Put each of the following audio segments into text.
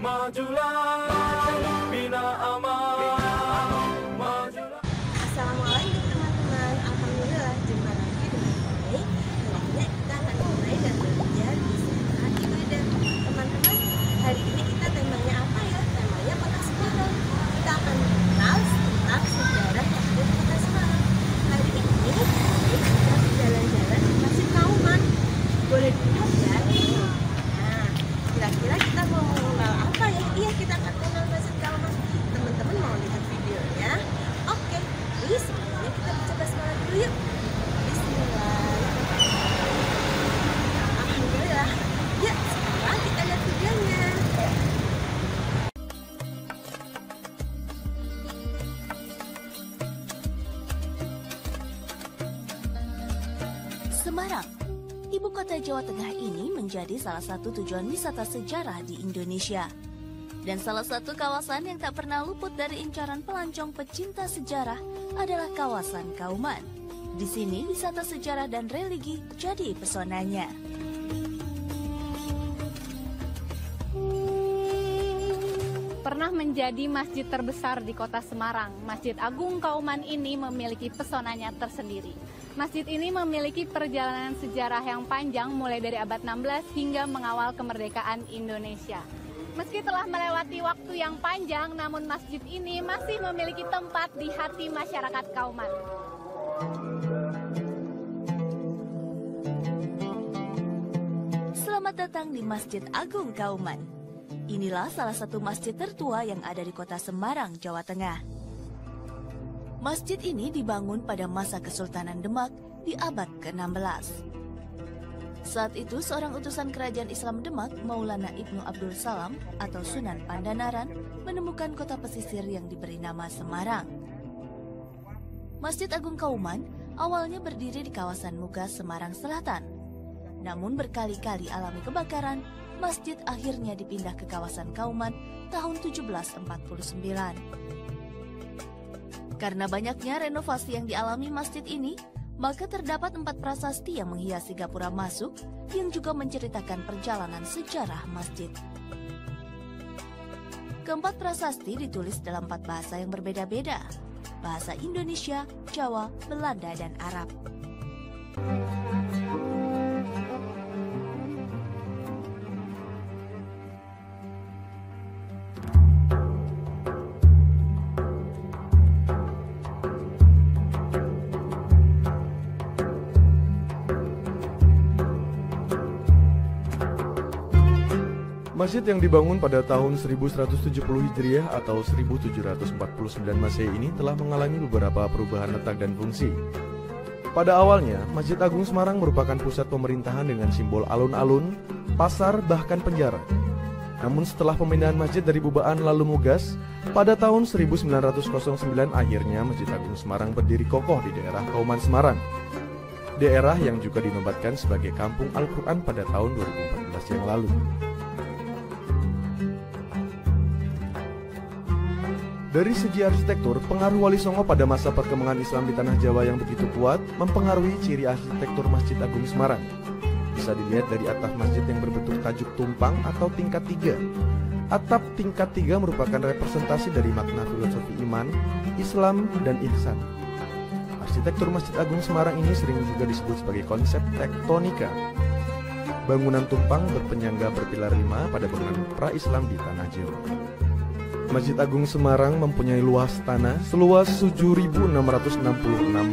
Majulah, bina aman, majulah. Assalamualaikum teman-teman. Alhamdulillah jumpa lagi dengan baik. Hari ini kita akan mulai dan belajar di sejarah ibadah. Teman-teman, hari ini kita temanya apa ya? Temanya Kota Semarang. Kita akan mengenal tentang sejarah yang ada di Kota Semarang. Hari ini kita berjalan-jalan di Masjid Kauman. Boleh dilihat ya? Nah, kira-kira kita mau mengenal apa ya? Iya, kita akan mengenal Masjid Kauman. Teman-teman mau lihat videonya? Oke, jadi sebelumnya kita baca basmalah dulu yuk. Bismillah. Alhamdulillah. Ya, sekarang kita lihat videonya. Semarang, ibu kota Jawa Tengah ini menjadi salah satu tujuan wisata sejarah di Indonesia. Dan salah satu kawasan yang tak pernah luput dari incaran pelancong pecinta sejarah adalah kawasan Kauman. Di sini wisata sejarah dan religi jadi pesonanya. Pernah menjadi masjid terbesar di kota Semarang, Masjid Agung Kauman ini memiliki pesonanya tersendiri. Masjid ini memiliki perjalanan sejarah yang panjang mulai dari abad 16 hingga mengawal kemerdekaan Indonesia. Meski telah melewati waktu yang panjang, namun masjid ini masih memiliki tempat di hati masyarakat Kauman. Selamat datang di Masjid Agung Kauman. Inilah salah satu masjid tertua yang ada di kota Semarang, Jawa Tengah. Masjid ini dibangun pada masa Kesultanan Demak di abad ke-16. Saat itu seorang utusan kerajaan Islam Demak, Maulana Ibnu Abdul Salam atau Sunan Pandanaran, menemukan kota pesisir yang diberi nama Semarang. Masjid Agung Kauman awalnya berdiri di kawasan Mugas, Semarang Selatan. Namun berkali-kali alami kebakaran, masjid akhirnya dipindah ke kawasan Kauman tahun 1749. Karena banyaknya renovasi yang dialami masjid ini, maka terdapat 4 prasasti yang menghiasi gapura masuk yang juga menceritakan perjalanan sejarah masjid. Keempat prasasti ditulis dalam 4 bahasa yang berbeda-beda, bahasa Indonesia, Jawa, Belanda, dan Arab. Masjid yang dibangun pada tahun 1170 Hijriah atau 1749 Masehi ini telah mengalami beberapa perubahan letak dan fungsi. Pada awalnya, Masjid Agung Semarang merupakan pusat pemerintahan dengan simbol alun-alun, pasar, bahkan penjara. Namun setelah pemindahan masjid dari Bubaan lalu Mugas, pada tahun 1909 akhirnya Masjid Agung Semarang berdiri kokoh di daerah Kauman Semarang. Daerah yang juga dinobatkan sebagai Kampung Al-Quran pada tahun 2014 yang lalu. Dari segi arsitektur, pengaruh Wali Songo pada masa perkembangan Islam di Tanah Jawa yang begitu kuat mempengaruhi ciri arsitektur Masjid Agung Semarang. Bisa dilihat dari atap masjid yang berbentuk tajuk tumpang atau tingkat 3. Atap tingkat 3 merupakan representasi dari makna filosofi iman, Islam, dan ihsan. Arsitektur Masjid Agung Semarang ini sering juga disebut sebagai konsep tektonika. Bangunan tumpang berpenyangga berpilar 5 pada bangunan pra-Islam di Tanah Jawa. Masjid Agung Semarang mempunyai luas tanah seluas 7.666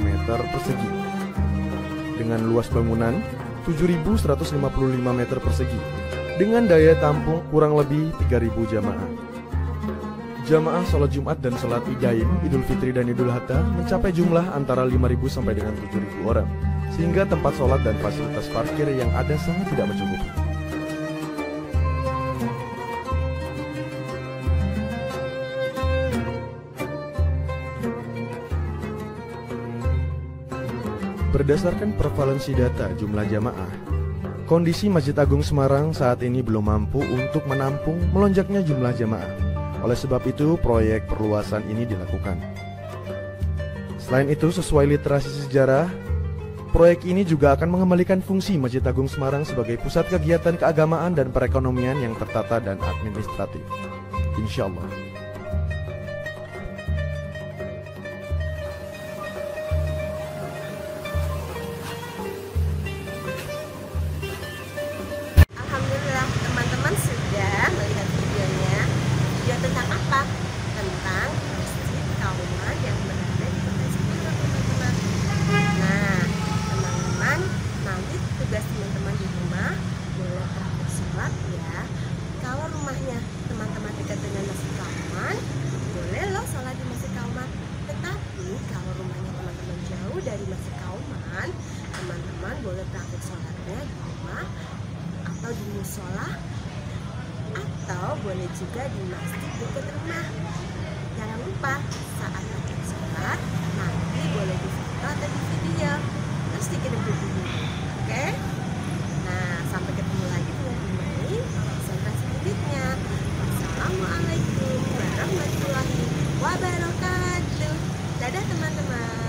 meter persegi dengan luas bangunan 7.155 meter persegi dengan daya tampung kurang lebih 3.000 jamaah. Jamaah sholat Jumat dan sholat Idain, Idul Fitri dan Idul Adha mencapai jumlah antara 5.000 sampai dengan 7.000 orang, sehingga tempat sholat dan fasilitas parkir yang ada sangat tidak mencukupi. Berdasarkan prevalensi data jumlah jamaah, kondisi Masjid Agung Semarang saat ini belum mampu untuk menampung melonjaknya jumlah jamaah. Oleh sebab itu, proyek perluasan ini dilakukan. Selain itu, sesuai literasi sejarah, Proyek ini juga akan mengembalikan fungsi Masjid Agung Semarang sebagai pusat kegiatan keagamaan dan perekonomian yang tertata dan administratif. Insya Allah. Alhamdulillah teman-teman sudah melihat videonya. Video tentang apa? Tentang Masjid Kauman yang berada di Kota Semarang, teman-teman. Nah, teman-teman, nanti tugas teman-teman di rumah boleh praktek sholat ya. Kalau rumahnya teman-teman dekat dengan Masjid Kauman, boleh loh sholat di Masjid Kauman. Tetapi kalau rumahnya teman-teman jauh dari Masjid Kauman, teman-teman boleh praktek sholatnya di rumah atau di musola, atau boleh juga di masjid dekat rumah. Jangan lupa saat praktek sholat nanti boleh di foto atau di video, terus dikirim ke video. Oke? Nah, sampai ketemu lagi dengan Imai serta selanjutnya. Wassalamualaikum warahmatullahi wabarakatuh. Dadah teman-teman.